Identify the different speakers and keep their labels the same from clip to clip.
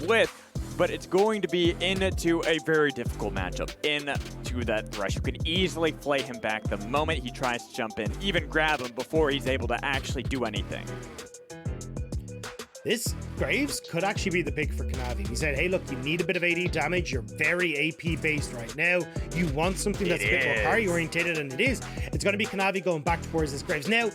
Speaker 1: with, but it's going to be into a very difficult matchup, into that Thresh, who can easily flay him back the moment he tries to jump in, even grab him before he's able to actually do anything.
Speaker 2: This Graves could actually be the pick for Kanavi. He said, hey, look, you need a bit of AD damage. You're very AP based right now. You want something that's a bit more parry orientated, and it is. It's going to be Kanavi going back towards this Graves. Now,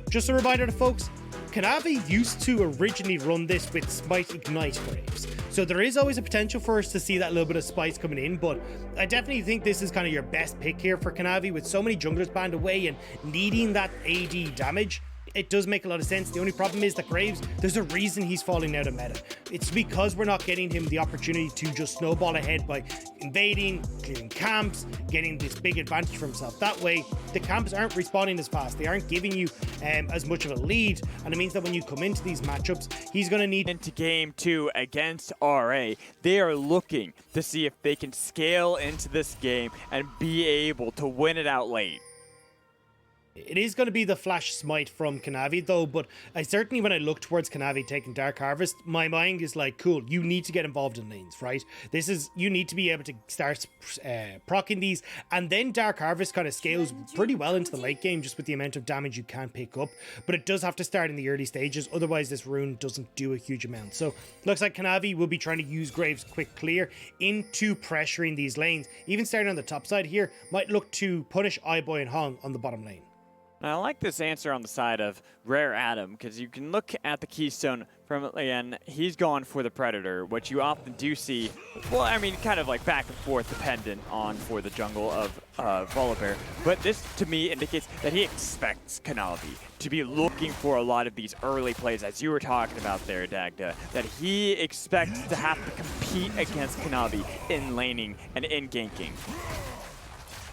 Speaker 2: just a reminder to folks, Kanavi used to originally run this with Smite Ignite Graves. So there is always a potential for us to see that little bit of spice coming in, but I definitely think this is kind of your best pick here for Kanavi with so many junglers banned away and needing that AD damage. It does make a lot of sense. The only problem is that Graves, there's a reason he's falling out of meta. It's because we're not getting him the opportunity to just snowball ahead by invading, clearing camps, getting this big advantage for himself. That way, the camps aren't respawning as fast. They aren't giving you as much of a lead, and it means that when you come into these matchups, he's going to need...
Speaker 1: Into game 2 against RA, they are looking to see if they can scale into this game and be able to win it out late.
Speaker 2: It is going to be the flash smite from Kanavi though, but I certainly, when I look towards Kanavi taking Dark Harvest, my mind is like, cool, you need to get involved in lanes, right? This is, you need to be able to start proccing these, and then Dark Harvest kind of scales pretty well into the late game just with the amount of damage you can pick up, but it does have to start in the early stages, otherwise this rune doesn't do a huge amount. So looks like Kanavi will be trying to use Graves' quick clear into pressuring these lanes. Even starting on the top side here, might look to punish iBoy and Hong on the bottom lane.
Speaker 1: I like this answer on the side of Rare Adam, because you can look at the Keystone from Leyan. He's gone for the Predator, which you often do see, well, I mean, kind of like back and forth dependent on for the jungle of Volibear. But this, to me, indicates that he expects Kanavi to be looking for a lot of these early plays, as you were talking about there, Dagda, that he expects to have to compete against Kanavi in laning and in ganking.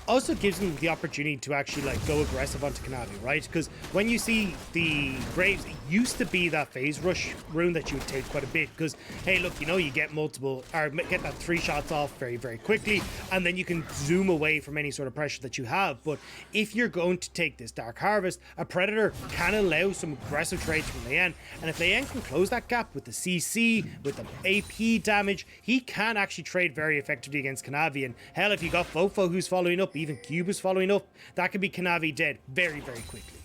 Speaker 2: Also gives him the opportunity to actually like go aggressive onto Kanavi, right? Because when you see the Graves, it used to be that phase rush rune that you would take quite a bit, because hey, look, you know, you get multiple, or get that 3 shots off very, very quickly, and then you can zoom away from any sort of pressure that you have. But if you're going to take this Dark Harvest, a Predator can allow some aggressive trades from Leyan, and if Leyan can close that gap with the CC, with the AP damage, he can actually trade very effectively against Kanavi. And hell, if you got FoFo who's following up, even Cube is following up, that could be Kanavi dead very, very quickly.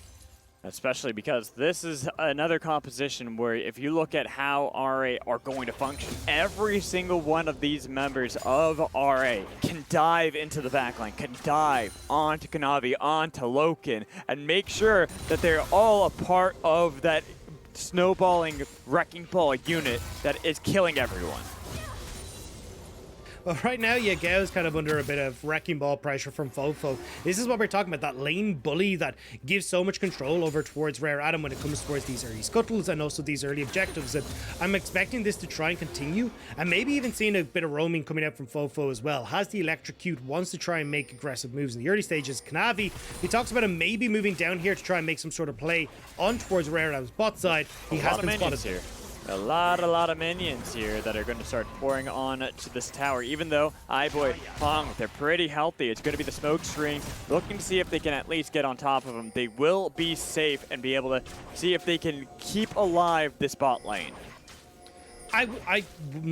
Speaker 1: Especially because this is another composition where if you look at how RA are going to function, every single one of these members of RA can dive into the backline, can dive onto Kanavi, onto Loken, and make sure that they're all a part of that snowballing wrecking ball unit that is killing everyone.
Speaker 2: Well, right now, Yagao is kind of under a bit of wrecking ball pressure from FoFo. This is what we're talking about, that lane bully that gives so much control over towards Rare Adam when it comes towards these early scuttles and also these early objectives. And I'm expecting this to try and continue, and maybe even seeing a bit of roaming coming out from FoFo as well. Has the electrocute, wants to try and make aggressive moves in the early stages. Kanavi, he talks about him maybe moving down here to try and make some sort of play on towards Rare Adam's bot side. He has been spotted
Speaker 1: here. A lot of minions here that are going to start pouring on to this tower. Even though iBoy, Hong, they're pretty healthy. It's going to be the smoke screen, looking to see if they can at least get on top of them. They will be safe and be able to see if they can keep alive this bot lane.
Speaker 2: I'm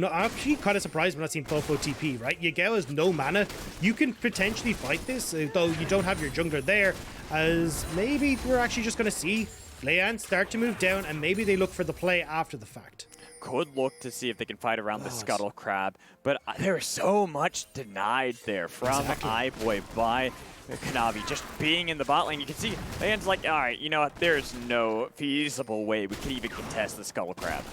Speaker 2: actually kind of surprised when I've seen FoFo TP, right? Yagao has no mana. You can potentially fight this, though you don't have your jungler there, as maybe we're actually just going to see Leyan start to move down, and maybe they look for the play after the fact.
Speaker 1: Could look to see if they can fight around the Scuttle Crab, but there's so much denied there from iBoy by Kanavi. Just being in the bot lane, you can see Leyan's like, all right, you know what, there's no feasible way we can even contest the Scuttle Crab.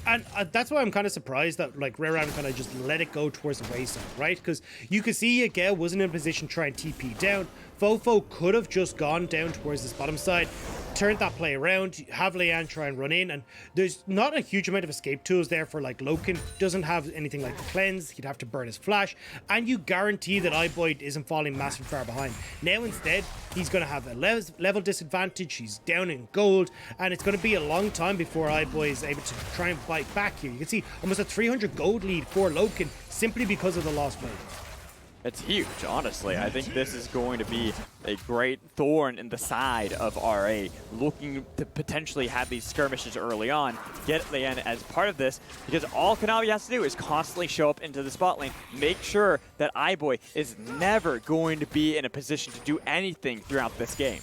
Speaker 2: And that's why I'm kind of surprised that like Rare Adam kind of just let it go towards the wayside, right? Because you could see Yagao wasn't in a position to try and TP down. FoFo could have just gone down towards this bottom side, turned that play around, have Leyan try and run in, and there's not a huge amount of escape tools there for like Loken. Doesn't have anything like the cleanse, he'd have to burn his flash, and you guarantee that iBoy isn't falling massively far behind. Now instead, he's going to have a level disadvantage, he's down in gold, and it's going to be a long time before iBoy is able to try and fight back here. You can see almost a 300 gold lead for Loken simply because of the lost wave.
Speaker 1: It's huge, honestly. I think this is going to be a great thorn in the side of RA, looking to potentially have these skirmishes early on, get Leyan as part of this, because all Kanavi has to do is constantly show up into the spot lane, make sure that iBoy is never going to be in a position to do anything throughout this game.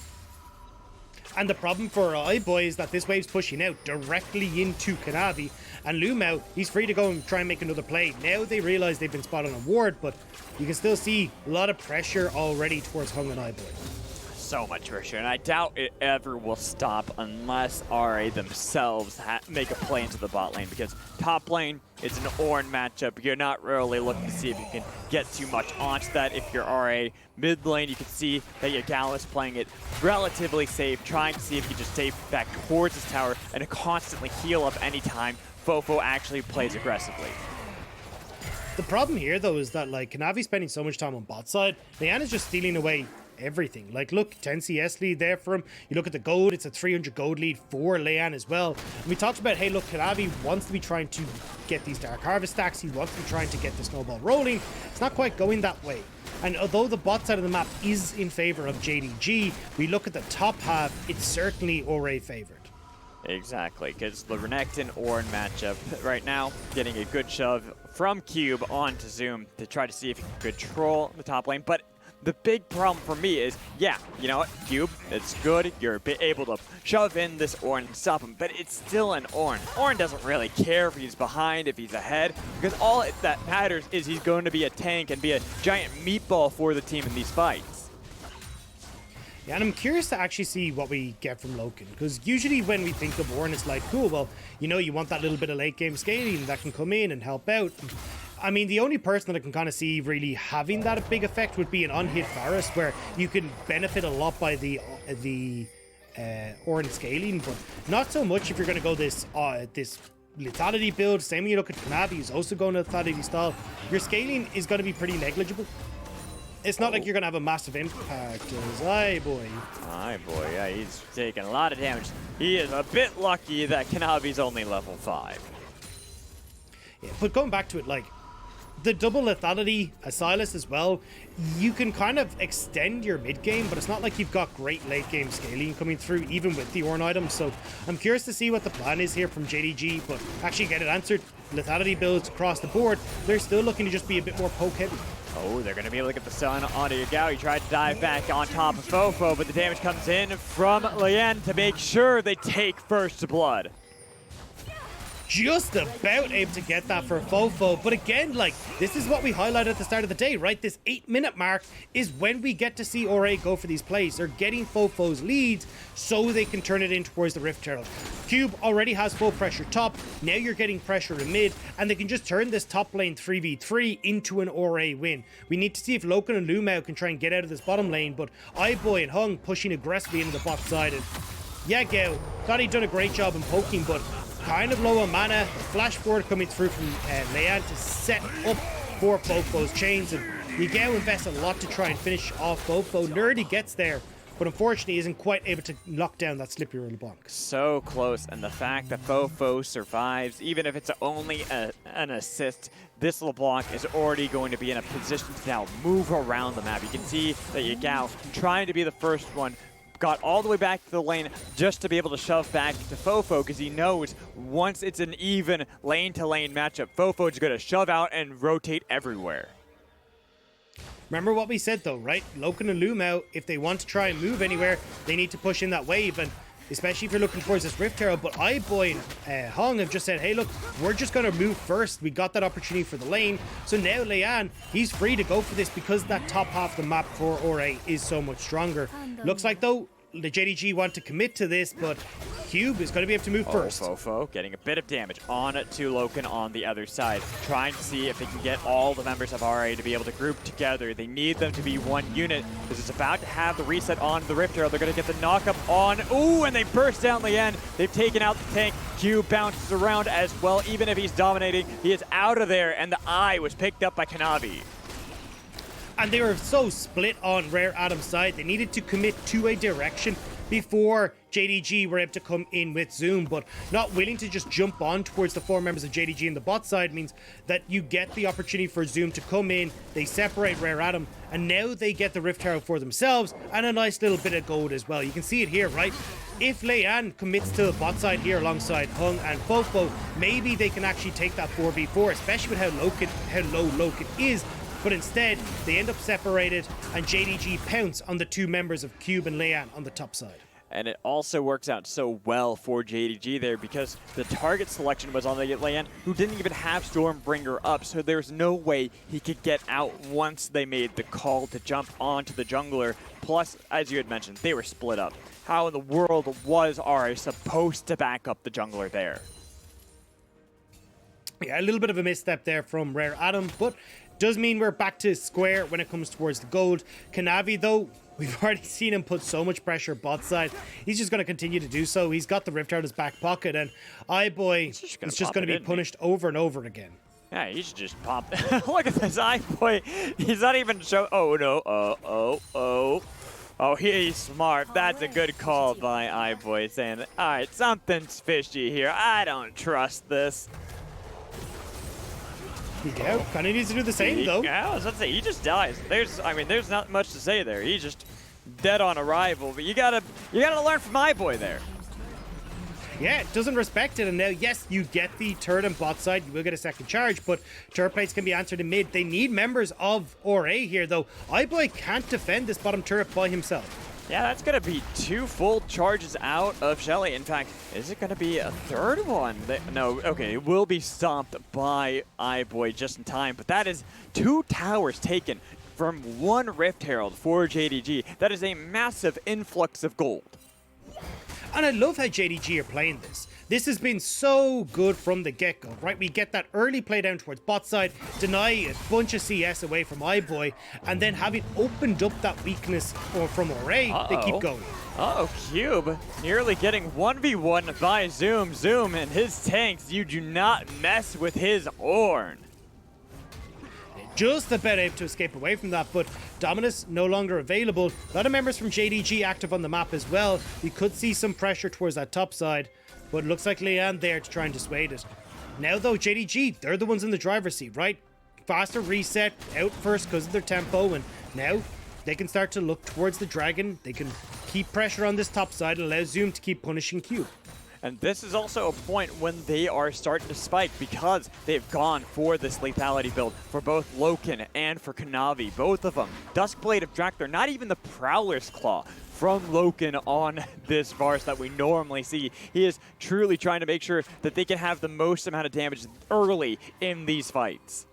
Speaker 2: And the problem for iBoy is that this wave's pushing out directly into Kanavi, and LvMao, he's free to go and try and make another play. Now they realize they've been spotted on ward, but you can still see a lot of pressure already towards Hung and iBoy.
Speaker 1: So much pressure, and I doubt it ever will stop unless RA themselves make a play into the bot lane, because top lane is an Ornn matchup. You're not really looking to see if you can get too much onto that if you're RA. Mid lane, you can see that Yagao is playing it relatively safe, trying to see if he can just stay back towards his tower and constantly heal up anytime FoFo actually plays aggressively.
Speaker 2: The problem here, though, is that like Kanavi's spending so much time on bot side, Leyan is just stealing away everything. Like, look, 10 CS lead there for him. You look at the gold, it's a 300 gold lead for Leyan as well. And we talked about, hey, look, Kanavi wants to be trying to get these Dark Harvest stacks. He wants to be trying to get the snowball rolling. It's not quite going that way. And although the bot side of the map is in favor of JDG, we look at the top half, it's certainly Ore favored.
Speaker 1: Exactly, because the Renekton Ornn matchup right now, getting a good shove from Cube onto Zoom to try to see if he can control the top lane. But the big problem for me is, yeah, you know what, Cube, it's good. You're able to shove in this Ornn and stop him, but it's still an Ornn. Ornn doesn't really care if he's behind, if he's ahead, because all that matters is he's going to be a tank and be a giant meatball for the team in these fights.
Speaker 2: Yeah, and I'm curious to actually see what we get from Loken, because usually when we think of Ornn, it's like, cool, well, you know, you want that little bit of late game scaling that can come in and help out. I mean, the only person that I can kind of see really having that big effect would be an unhit Varus, where you can benefit a lot by the Ornn scaling, but not so much if you're going to go this lethality build. Same when you look at Kanavi, who's also going to lethality style. Your scaling is going to be pretty negligible. It's not like you're going to have a massive impact. iBoy,
Speaker 1: yeah, he's taking a lot of damage. He is a bit lucky that Kanavi's only level 5.
Speaker 2: Yeah, but going back to it, like, the double lethality, Sylas as well, you can kind of extend your mid game, but it's not like you've got great late game scaling coming through, even with the Ornn items. So I'm curious to see what the plan is here from JDG, but actually get it answered. Lethality builds across the board, they're still looking to just be a bit more poke heavy.
Speaker 1: Oh, they're going to be able to get the stun onto Yagao. He tried to dive back on top of FoFo, but the damage comes in from Leyan to make sure they take first blood.
Speaker 2: Just about able to get that for FoFo, but again, like, this is what we highlighted at the start of the day, right? This 8-minute mark is when we get to see Ore go for these plays. They're getting FoFo's leads so they can turn it in towards the Rift Herald. Cube already has full pressure top, now you're getting pressure in mid, and they can just turn this top lane 3v3 into an Ore win. We need to see if Loken and LvMao can try and get out of this bottom lane, but iBoy and Hung pushing aggressively into the bot side, and Yagao thought he'd done a great job in poking, but kind of low on mana. Flash forward coming through from Leyan to set up for FoFo's chains, and Yagao invests a lot to try and finish off FoFo. Nerdy gets there, but unfortunately isn't quite able to lock down that slippery LeBlanc.
Speaker 1: So close, and the fact that FoFo survives, even if it's only an assist, this LeBlanc is already going to be in a position to now move around the map. You can see that Yagao trying to be the first one, got all the way back to the lane just to be able to shove back to FoFo, because he knows once it's an even lane-to-lane matchup, FoFo is going to shove out and rotate everywhere.
Speaker 2: Remember what we said though, right? Loken and LvMao, if they want to try and move anywhere, they need to push in that wave, and especially if you're looking towards this Rift Herald. But iBoy and Hung have just said, hey look, we're just going to move first. We got that opportunity for the lane. So now Leyan, he's free to go for this because that top half of the map for Ore is so much stronger. Looks like though, the JDG want to commit to this, but Cube is going to be able to move first.
Speaker 1: FoFo getting a bit of damage on to Loken on the other side, trying to see if they can get all the members of RA to be able to group together. They need them to be one unit, because it's about to have the reset on the Rift Herald. They're going to get the knock-up on. Ooh, and they burst down Leyan. They've taken out the tank. Cube bounces around as well. Even if he's dominating, he is out of there, and the eye was picked up by Kanavi.
Speaker 2: And they were so split on Rare Adam's side, they needed to commit to a direction. before JDG were able to come in with Zoom, but not willing to just jump on towards the 4 members of JDG in the bot side means that you get the opportunity for Zoom to come in, they separate Rare Atom, and now they get the Rift Herald for themselves and a nice little bit of gold as well. You can see it here, right? If Leyan commits to the bot side here alongside Hung and FoFo, maybe they can actually take that 4v4, especially with how low Loken is. But instead, they end up separated, and JDG pounce on the 2 members of Cube and Leyan on the top side.
Speaker 1: And it also works out so well for JDG there because the target selection was on the Leyan, who didn't even have Stormbringer up, so there's no way he could get out once they made the call to jump onto the jungler. Plus, as you had mentioned, they were split up. How in the world was RA supposed to back up the jungler there?
Speaker 2: Yeah, a little bit of a misstep there from Rare Atom, but does mean we're back to square when it comes towards the gold. Kanavi, though, we've already seen him put so much pressure bot side. He's just going to continue to do so. He's got the Rift out of his back pocket, and iBoy is just going to be punished over and over again.
Speaker 1: Yeah, he should just pop. Look at this iBoy. He's not even show. Oh, no. Oh, he's smart. That's a good call by iBoy saying, all right, something's fishy here. I don't trust this.
Speaker 2: Yeah, kind of needs to do the same, though.
Speaker 1: Yeah, I was about to say, he just dies. There's not much to say there. He's just dead on arrival. But you gotta learn from iBoy there.
Speaker 2: Yeah, it doesn't respect it, and now, yes, you get the turret and bot side, you will get a second charge, but turret plates can be answered in mid. They need members of RA here, though. iBoy can't defend this bottom turret by himself.
Speaker 1: Yeah, that's going to be 2 full charges out of Shelly. In fact, is it going to be a third one? No, okay, it will be stomped by iBoy just in time, but that is 2 towers taken from 1 Rift Herald for JDG. That is a massive influx of gold.
Speaker 2: And I love how JDG are playing this. This has been so good from the get-go, right? We get that early play down towards bot side, deny a bunch of CS away from iBoy, and then having opened up that weakness from RA, they keep going.
Speaker 1: Uh-oh, Cube nearly getting 1v1 by Zoom. Zoom and his tanks, you do not mess with his Ornn.
Speaker 2: Just about able to escape away from that, but Dominus no longer available. A lot of members from JDG active on the map as well. We could see some pressure towards that top side, but it looks like Leyan there to try and dissuade it. Now though, JDG, they're the ones in the driver's seat, right? Faster reset, out first because of their tempo, and now they can start to look towards the dragon. They can keep pressure on this top side and allow Zoom to keep punishing Cube.
Speaker 1: And this is also a point when they are starting to spike because they've gone for this lethality build for both Loken and for Kanavi, both of them. Duskblade of Drakthar, not even the Prowler's Claw from Loken on this Varus that we normally see. He is truly trying to make sure that they can have the most amount of damage early in these fights.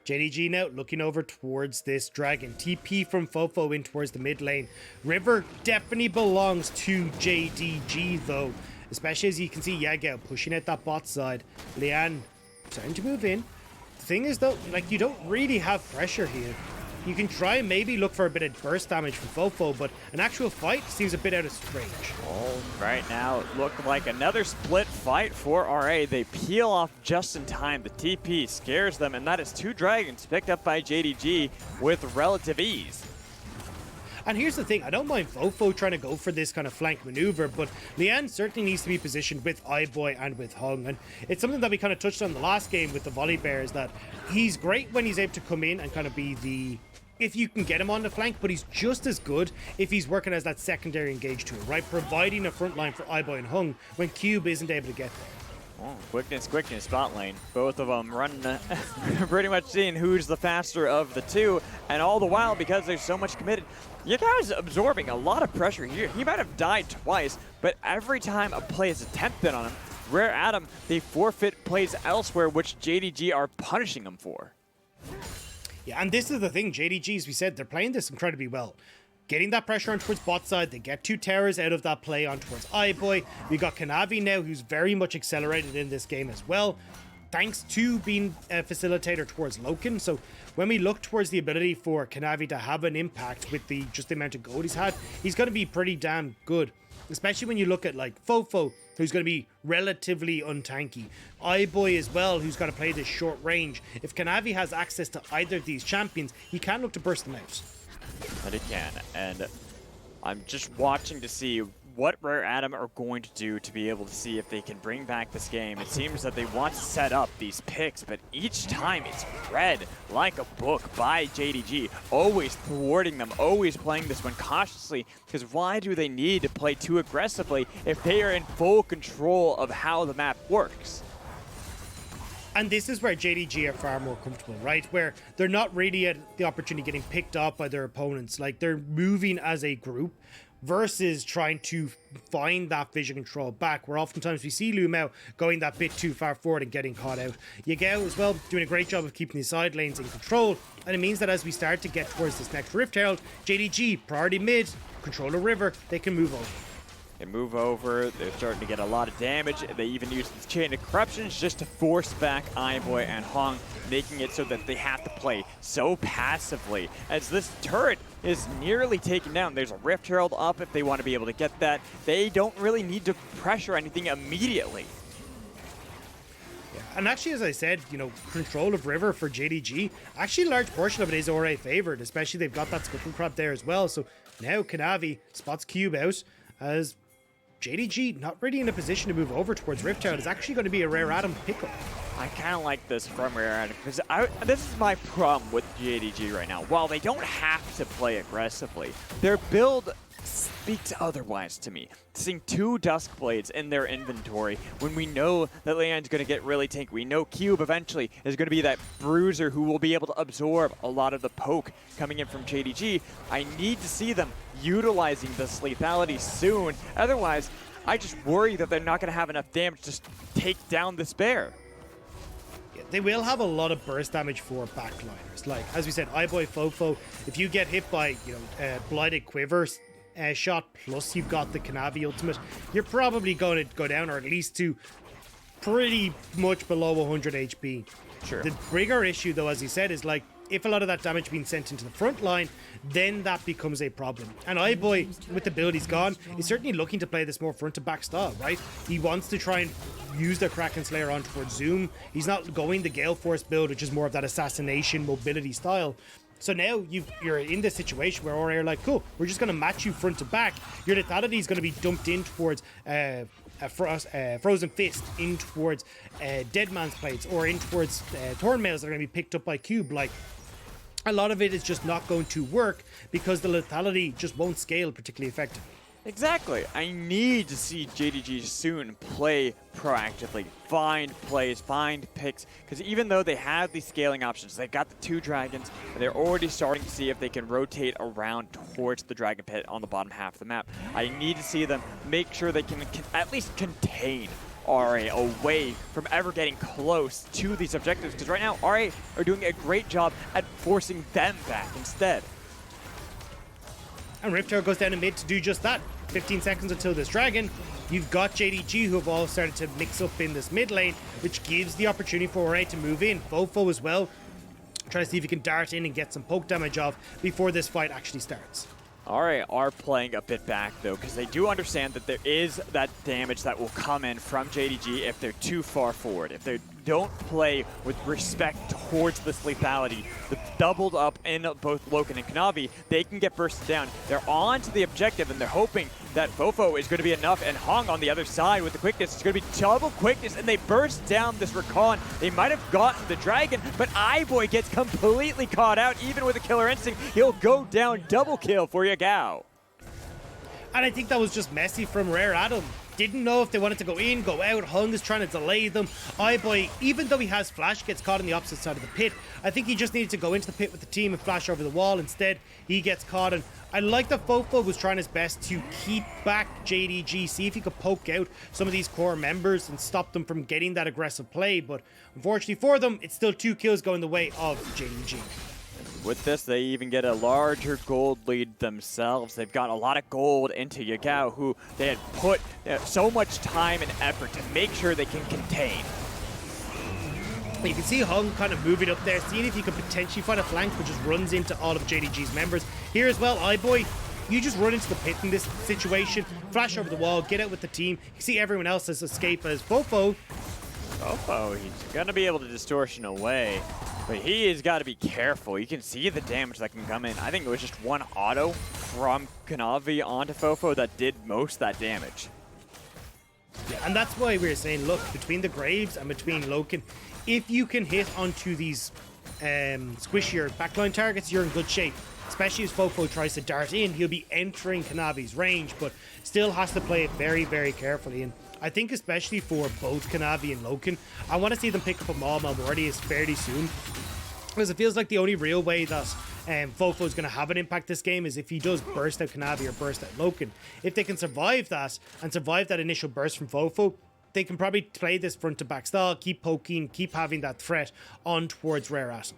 Speaker 2: JDG now looking over towards this dragon. TP from FoFo in towards the mid lane. River definitely belongs to JDG though. Especially as you can see Yagao pushing at that bot side. Leyan starting to move in. The thing is though, like you don't really have pressure here. You can try and maybe look for a bit of burst damage from FoFo, but an actual fight seems a bit out of range.
Speaker 1: Oh, right now it looked like another split fight for RA. They peel off just in time. The TP scares them, and that is 2 dragons picked up by JDG with relative ease.
Speaker 2: And here's the thing, I don't mind FoFo trying to go for this kind of flank maneuver, but Leyan certainly needs to be positioned with iBoy and with Hung. And it's something that we kind of touched on the last game with the Volibear, is that he's great when he's able to come in and kind of be the, if you can get him on the flank, but he's just as good if he's working as that secondary engage tool, right? Providing a front line for iBoy and Hung when Cube isn't able to get there.
Speaker 1: Oh, quickness, spot lane. Both of them running, pretty much seeing who's the faster of the 2, and all the while, because there's so much committed, Yagao's absorbing a lot of pressure here. He might have died twice, but every time a play is attempted on him, Rare Atom, they forfeit plays elsewhere, which JDG are punishing him for.
Speaker 2: Yeah, and this is the thing, JDG, as we said, they're playing this incredibly well. Getting that pressure on towards bot side, they get 2 towers out of that play on towards iBoy. We got Kanavi now, who's very much accelerated in this game as well, thanks to being a facilitator towards Loken. So when we look towards the ability for Kanavi to have an impact with just the amount of gold he's had, he's going to be pretty damn good. Especially when you look at like FoFo, who's going to be relatively untanky. iBoy as well, who's got to play this short range. If Kanavi has access to either of these champions, he can look to burst them out.
Speaker 1: But it can, and I'm just watching to see what Rare Atom are going to do to be able to see if they can bring back this game. It seems that they want to set up these picks, but each time it's read like a book by JDG, always thwarting them, always playing this one cautiously, because why do they need to play too aggressively if they are in full control of how the map works?
Speaker 2: And this is where JDG are far more comfortable, right? Where they're not really at the opportunity getting picked off by their opponents. Like, they're moving as a group versus trying to find that vision control back, where oftentimes we see LvMao going that bit too far forward and getting caught out. Yagao as well doing a great job of keeping the side lanes in control, and it means that as we start to get towards this next Rift Herald, JDG, priority mid, control the river, they can move over.
Speaker 1: They move over, they're starting to get a lot of damage. They even use this chain of corruptions just to force back iBoy and Hong, making it so that they have to play so passively. As this turret is nearly taken down, there's a Rift Herald up if they want to be able to get that. They don't really need to pressure anything immediately.
Speaker 2: Yeah. And actually, as I said, you know, control of river for JDG, actually a large portion of it is already favored, especially they've got that scuttle crab there as well. So now Kanavi spots Cube out as JDG not really in a position to move over towards Rift Herald. Is actually going to be a Rare Atom pickup.
Speaker 1: I kind of like this from Rare Atom because this is my problem with JDG right now. While they don't have to play aggressively, their build speaks otherwise to me. Seeing 2 Duskblades in their inventory when we know that Leyan's going to get really tanky. We know Cube eventually is going to be that bruiser who will be able to absorb a lot of the poke coming in from JDG. I need to see them utilizing this lethality soon. Otherwise, I just worry that they're not going to have enough damage to take down this bear.
Speaker 2: They will have a lot of burst damage for backliners. Like, as we said, iBoy, FoFo, if you get hit by, you know, Blighted Quivers shot, plus you've got the Kanavi ultimate, you're probably going to go down, or at least to pretty much below 100 HP.
Speaker 1: Sure.
Speaker 2: The bigger issue, though, as you said, is like, if a lot of that damage being sent into the front line, then that becomes a problem. And iBoy, with the build he's gone, is certainly looking to play this more front to back style, right? He wants to try and use the Kraken Slayer on towards Zoom. He's not going the Gale Force build, which is more of that assassination mobility style. So now you're in this situation where Ornn are like, cool, we're just going to match you front to back. Your lethality is going to be dumped in towards Frozen Fist, in towards Dead Man's Plates, or in towards Thornmails that are going to be picked up by Cube. Like, a lot of it is just not going to work because the lethality just won't scale particularly effectively.
Speaker 1: Exactly. I need to see JDG soon play proactively, find plays, find picks, because even though they have these scaling options, they've got the 2 dragons, and they're already starting to see if they can rotate around towards the dragon pit on the bottom half of the map. I need to see them make sure they can at least contain RA away from ever getting close to these objectives, because right now RA are doing a great job at forcing them back instead.
Speaker 2: And Rift Herald goes down in mid to do just that. 15 seconds until this dragon. You've got JDG who have all started to mix up in this mid lane, which gives the opportunity for Ornn to move in. FoFo as well, try to see if he can dart in and get some poke damage off before this fight actually starts.
Speaker 1: RA are playing a bit back though, because they do understand that there is that damage that will come in from JDG if they're too far forward. If they don't play with respect towards this lethality, the doubled up in both Loken and Kanavi, they can get bursted down. They're on to the objective, and they're hoping that FoFo is going to be enough, and Hong on the other side with the quickness. It's going to be double quickness, and they burst down this Rakan. They might have gotten the dragon, but iBoy gets completely caught out. Even with a killer instinct, he'll go down. Double kill for Yagao.
Speaker 2: And I think that was just messy from Rare Atom. Didn't know if they wanted to go in, go out. Hung is trying to delay them. iBoy, even though he has Flash, gets caught on the opposite side of the pit. I think he just needed to go into the pit with the team and flash over the wall. Instead, he gets caught. And I like that FoFo was trying his best to keep back JDG, see if he could poke out some of these core members and stop them from getting that aggressive play. But unfortunately for them, it's still 2 kills going the way of JDG.
Speaker 1: With this, they even get a larger gold lead themselves. They've got a lot of gold into Yagao, who they had put so much time and effort to make sure they can contain.
Speaker 2: You can see Hung kind of moving up there, seeing if he could potentially find a flank, which just runs into all of JDG's members. Here as well, iBoy, you just run into the pit in this situation, flash over the wall, get out with the team. You see everyone else's escape as FoFo.
Speaker 1: FoFo, he's going to be able to distortion away, but he has got to be careful. You can see the damage that can come in. I think it was just 1 auto from Kanavi onto FoFo that did most of that damage.
Speaker 2: Yeah, and that's why we were saying, look, between the Graves and between Loken, if you can hit onto these squishier backline targets, you're in good shape. Especially as FoFo tries to dart in, he'll be entering Kanavi's range, but still has to play it very, very carefully. And I think especially for both Kanavi and Loken, I want to see them pick up a Maul Mortis fairly soon. Because it feels like the only real way that FoFo is going to have an impact this game is if he does burst out Kanavi or burst out Loken. If they can survive that and survive that initial burst from FoFo, they can probably play this front to back style, keep poking, keep having that threat on towards Rare Atom.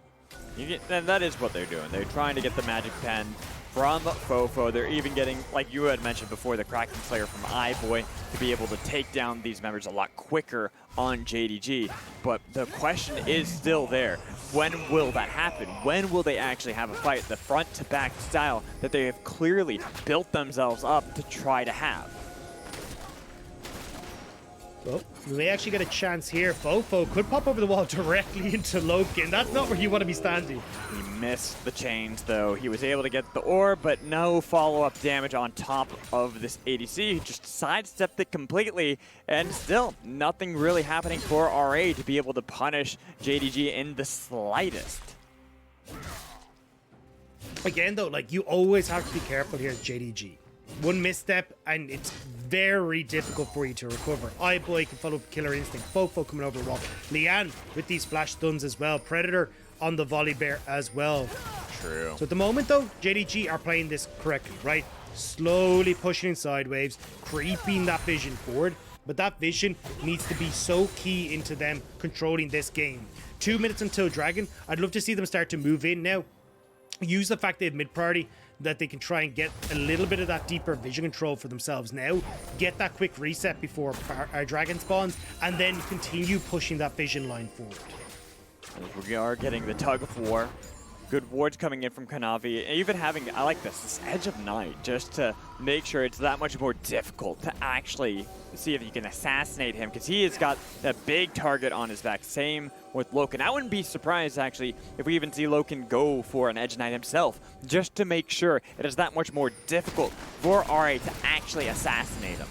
Speaker 1: And that is what they're doing. They're trying to get the Magic Pen from FoFo. They're even getting, like you had mentioned before, the Kraken Slayer from iBoy to be able to take down these members a lot quicker on JDG. But the question is still there. When will that happen? When will they actually have a fight? The front-to-back style that they have clearly built themselves up to try to have.
Speaker 2: Well, we may actually get a chance here. FoFo could pop over the wall directly into Loken. That's not where you want to be standing.
Speaker 1: He missed the chains, though. He was able to get the orb, but no follow-up damage on top of this ADC. He just sidestepped it completely, and still nothing really happening for RA to be able to punish JDG in the slightest.
Speaker 2: Again, though, like, you always have to be careful here at JDG. One misstep, and it's very difficult for you to recover. iBoy can follow up Killer Instinct. FoFo coming over the wall. Leyan with these flash stuns as well. Predator on the Volibear as well.
Speaker 1: True.
Speaker 2: So at the moment, though, JDG are playing this correctly, right? Slowly pushing in side waves, creeping that vision forward. But that vision needs to be so key into them controlling this game. 2 minutes until Dragon. I'd love to see them start to move in now. Use the fact they have mid-priority, that they can try and get a little bit of that deeper vision control for themselves now, get that quick reset before our Dragon spawns, and then continue pushing that vision line forward.
Speaker 1: We are getting the tug of war. Good wards coming in from Kanavi. Even having, I like this Edge of Night, just to make sure it's that much more difficult to actually see if you can assassinate him, because he has got a big target on his back. Same with Loken. I wouldn't be surprised, actually, if we even see Loken go for an Edge Knight himself, just to make sure it is that much more difficult for RA to actually assassinate him.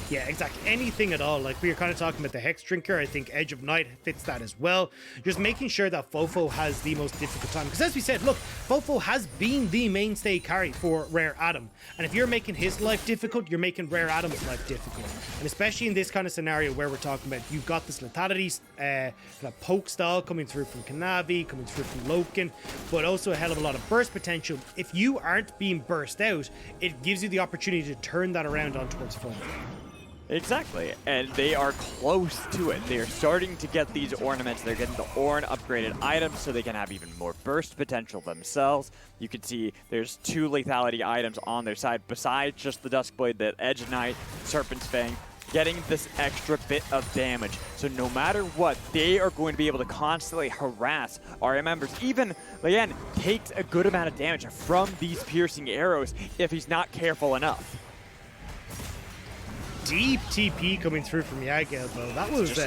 Speaker 2: Yeah, exactly. Anything at all. Like we were kind of talking about the Hex Drinker. I think Edge of Night fits that as well. Just making sure that FoFo has the most difficult time. Because as we said, look, FoFo has been the mainstay carry for Rare Atom. And if you're making his life difficult, you're making Rare Atom's life difficult. And especially in this kind of scenario where we're talking about, you've got this Lethality kind of poke style coming through from Kanavi, coming through from Loken, but also a hell of a lot of burst potential. If you aren't being burst out, it gives you the opportunity to turn that around on towards FoFo.
Speaker 1: Exactly, and they are close to it. They are starting to get these ornaments. They're getting the Ornn upgraded items so they can have even more burst potential themselves. You can see there's 2 lethality items on their side besides just the Duskblade, the Edge Knight, Serpent's Fang, getting this extra bit of damage. So no matter what, they are going to be able to constantly harass RA members. Even Leyan takes a good amount of damage from these piercing arrows if he's not careful enough.
Speaker 2: Deep TP coming through from Yagao, though. That was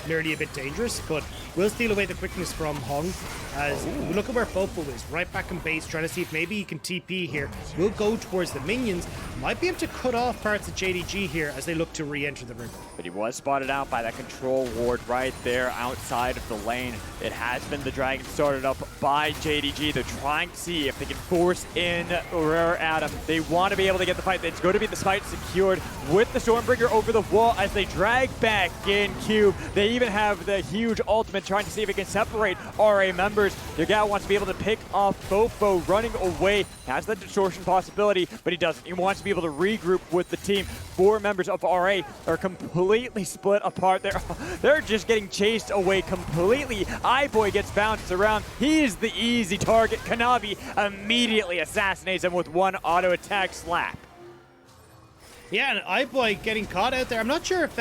Speaker 2: nearly a bit dangerous, but we'll steal away the quickness from Hong as we look at where FoFo is, right back in base, trying to see if maybe he can TP here. We'll go towards the minions. Might be able to cut off parts of JDG here as they look to re-enter the river.
Speaker 1: But he was spotted out by that control ward right there outside of the lane. It has been the Dragon started up by JDG. They're trying to see if they can force in Rare Atom. They want to be able to get the fight. It's going to be the fight secured with the Stormbringer over the wall as they drag back in Cube. They even have the huge ultimate trying to see if it can separate RA members. Yagao wants to be able to pick off FoFo running away. Has that distortion possibility, but he doesn't. He wants to be able to regroup with the team. 4 members of RA are completely split apart. They're just getting chased away completely. iBoy gets bounced around. He's the easy target. Kanavi immediately assassinates him with 1 auto attack slap.
Speaker 2: Yeah, and iBoy getting caught out there. I'm not sure if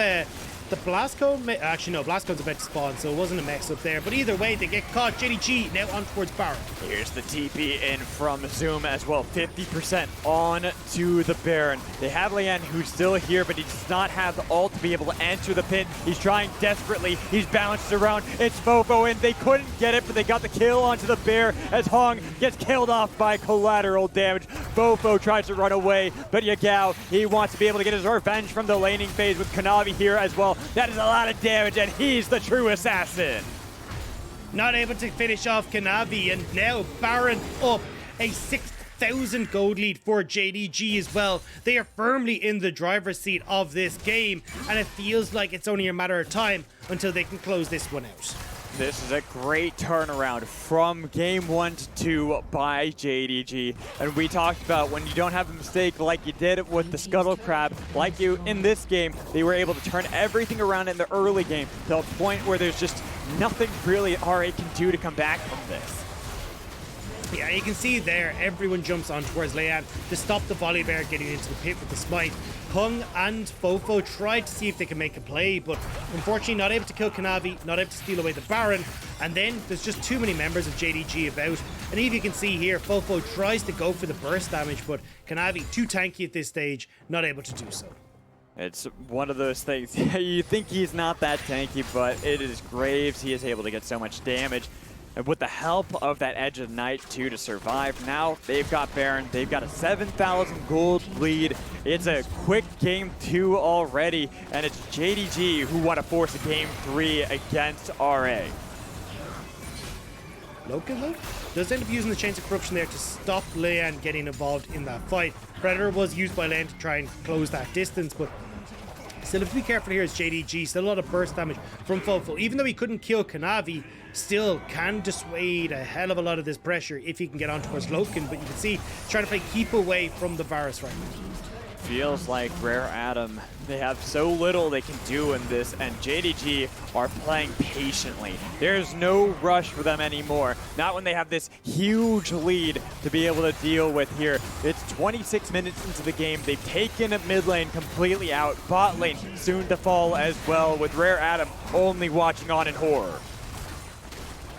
Speaker 2: the Blastcone, actually no, Blastcone's about to spawn, so it wasn't a mess up there. But either way, they get caught. JDG now on towards Baron.
Speaker 1: Here's the TP in from Zoom as well. 50% on to the Baron. They have Leyan, who's still here, but he does not have the ult to be able to enter the pit. He's trying desperately. He's bounced around. It's FoFo, and they couldn't get it, but they got the kill onto the bear as Hong gets killed off by collateral damage. FoFo tries to run away, but Yagao, he wants to be able to get his revenge from the laning phase with Kanavi here as well. That is a lot of damage, and he's the true assassin.
Speaker 2: Not able to finish off Kanavi, and now Baron up a 6,000 gold lead for JDG as well. They are firmly in the driver's seat of this game, and it feels like it's only a matter of time until they can close this one out.
Speaker 1: This is a great turnaround from game 1 to 2 by JDG. And we talked about when you don't have a mistake like you did with the Scuttle Crab, like you in this game, they were able to turn everything around in the early game to a point where there's just nothing really RA can do to come back from this.
Speaker 2: Yeah, you can see there, everyone jumps on towards Leyan to stop the Volibear getting into the pit with the smite. Hung and FoFo tried to see if they can make a play, but unfortunately not able to kill Kanavi, not able to steal away the Baron, and then there's just too many members of JDG about. And even you can see here, FoFo tries to go for the burst damage, but Kanavi, too tanky at this stage, not able to do so.
Speaker 1: It's one of those things, you think he's not that tanky, but it is Graves. He is able to get so much damage. And with the help of that Edge of Night too to survive, now they've got Baron, they've got a 7,000 gold lead. It's a quick game 2 already, and it's JDG who want to force a game 3 against RA.
Speaker 2: Loken though does end up using the Chains of Corruption there to stop Leyan getting involved in that fight. Predator was used by Leyan to try and close that distance, but still have to be careful here as JDG. Still a lot of burst damage from FoFo. Even though he couldn't kill Kanavi, still can dissuade a hell of a lot of this pressure if he can get on towards Loken. But you can see, trying to play keep away from the Varus right now.
Speaker 1: Feels like Rare Atom, they have so little they can do in this, and JDG are playing patiently. There's no rush for them anymore. Not when they have this huge lead to be able to deal with here. It's 26 minutes into the game. They've taken mid lane completely out. Bot lane soon to fall as well, with Rare Atom only watching on in horror.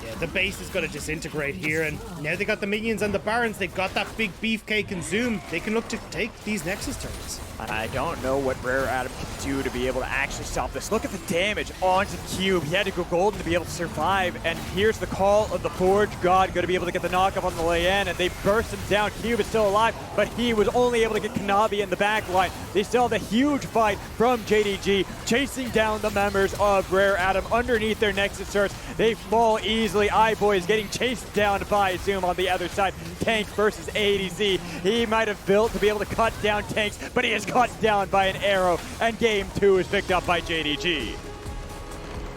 Speaker 2: Yeah, the base is going to disintegrate here, and now they got the minions and the Barons. They've got that big beefcake and Zoom. They can look to take these Nexus turrets.
Speaker 1: I don't know what Rare Atom can do to be able to actually stop this. Look at the damage onto Cube. He had to go golden to be able to survive, and here's the call of the Forge God, going to be able to get the knockup on the Leyan, and they burst him down. Cube is still alive, but he was only able to get Kanavi in the back line. They still have a huge fight from JDG, chasing down the members of Rare Atom underneath their Nexus turrets. They fall easily. iBoy is getting chased down by Zoom on the other side. Tank versus ADC. He might have built to be able to cut down tanks, but he is cut down by an arrow, and game 2 is picked up by JDG.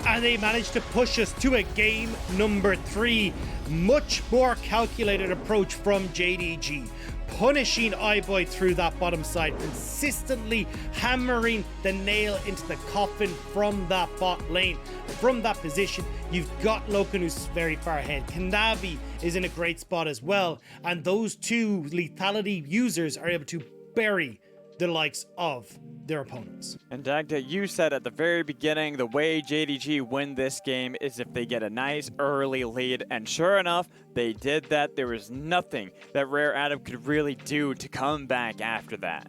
Speaker 2: And they managed to push us to a game number 3. Much more calculated approach from JDG. Punishing iBoy through that bottom side, consistently hammering the nail into the coffin from that bot lane. From that position, you've got Loken, who's very far ahead. Kanavi is in a great spot as well, and those two lethality users are able to bury the likes of their opponents.
Speaker 1: And Dagda, you said at the very beginning the way JDG win this game is if they get a nice early lead, and sure enough, they did that. There was nothing that Rare Atom could really do to come back after that.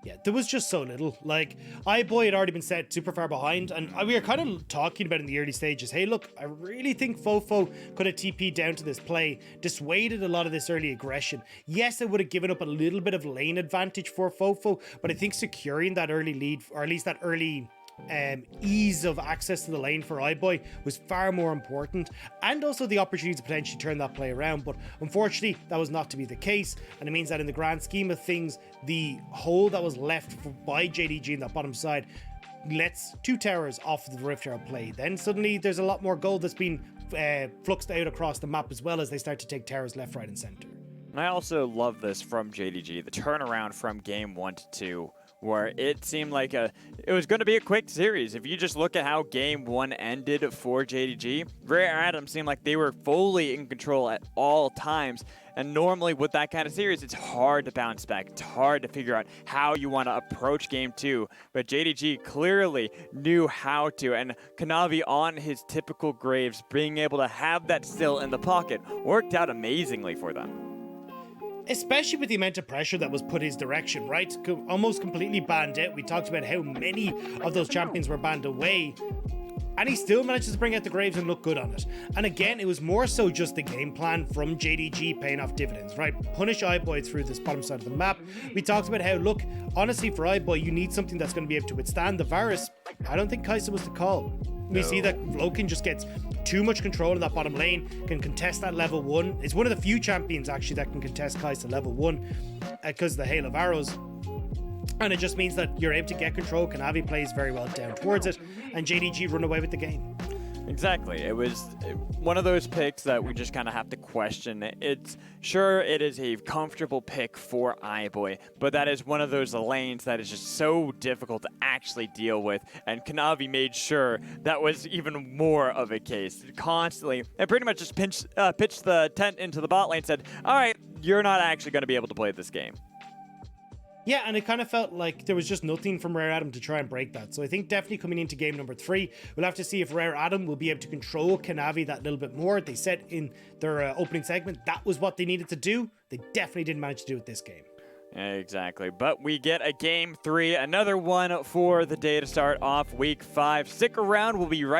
Speaker 2: Yeah, there was just so little. Like, iBoy had already been set super far behind, and we were kind of talking about in the early stages, hey look, I really think FoFo could have TP'd down to this play, dissuaded a lot of this early aggression. Yes, it would have given up a little bit of lane advantage for FoFo, but I think securing that early lead, or at least that early ease of access to the lane for iBoy was far more important, and also the opportunity to potentially turn that play around. But unfortunately, that was not to be the case, and it means that in the grand scheme of things, the hole that was left by JDG in that bottom side lets 2 towers off of the Rift Herald play. Then suddenly there's a lot more gold that's been fluxed out across the map as well, as they start to take towers left, right, and center.
Speaker 1: And I also love this from JDG, the turnaround from game 1 to 2, where it seemed like a it was going to be a quick series. If you just look at how game 1 ended for JDG, Rare Adam seemed like they were fully in control at all times. And normally with that kind of series, it's hard to bounce back. It's hard to figure out how you want to approach game 2. But JDG clearly knew how to. And Kanavi on his typical Graves, being able to have that still in the pocket, worked out amazingly for them.
Speaker 2: Especially with the amount of pressure that was put his direction, right? Almost completely banned out. We talked about how many of those champions were banned away. And he still manages to bring out the Graves and look good on it. And again, it was more so just the game plan from JDG paying off dividends, right? Punish iBoy through this bottom side of the map. We talked about how, look, honestly, for iBoy, you need something that's going to be able to withstand the Varus. I don't think Kaisa was the call. We see that Loken just gets too much control in that bottom lane, can contest that level 1. It's one of the few champions, actually, that can contest Kaisa level 1 because of the hail of arrows. And it just means that you're able to get control. Kanavi plays very well down towards it, and JDG run away with the game.
Speaker 1: Exactly. It was one of those picks that we just kind of have to question. It's sure it is a comfortable pick for iBoy, but that is one of those lanes that is just so difficult to actually deal with. And Kanavi made sure that was even more of a case constantly, and pretty much just pitched the tent into the bot lane, said, all right, you're not actually going to be able to play this game.
Speaker 2: Yeah, and it kind of felt like there was just nothing from Rare Adam to try and break that. So I think definitely coming into game number 3, we'll have to see if Rare Adam will be able to control Kanavi that little bit more. They said in their opening segment that was what they needed to do. They definitely didn't manage to do it this game.
Speaker 1: Exactly, but we get a game 3, another one for the day to start off week 5. Stick around, we'll be right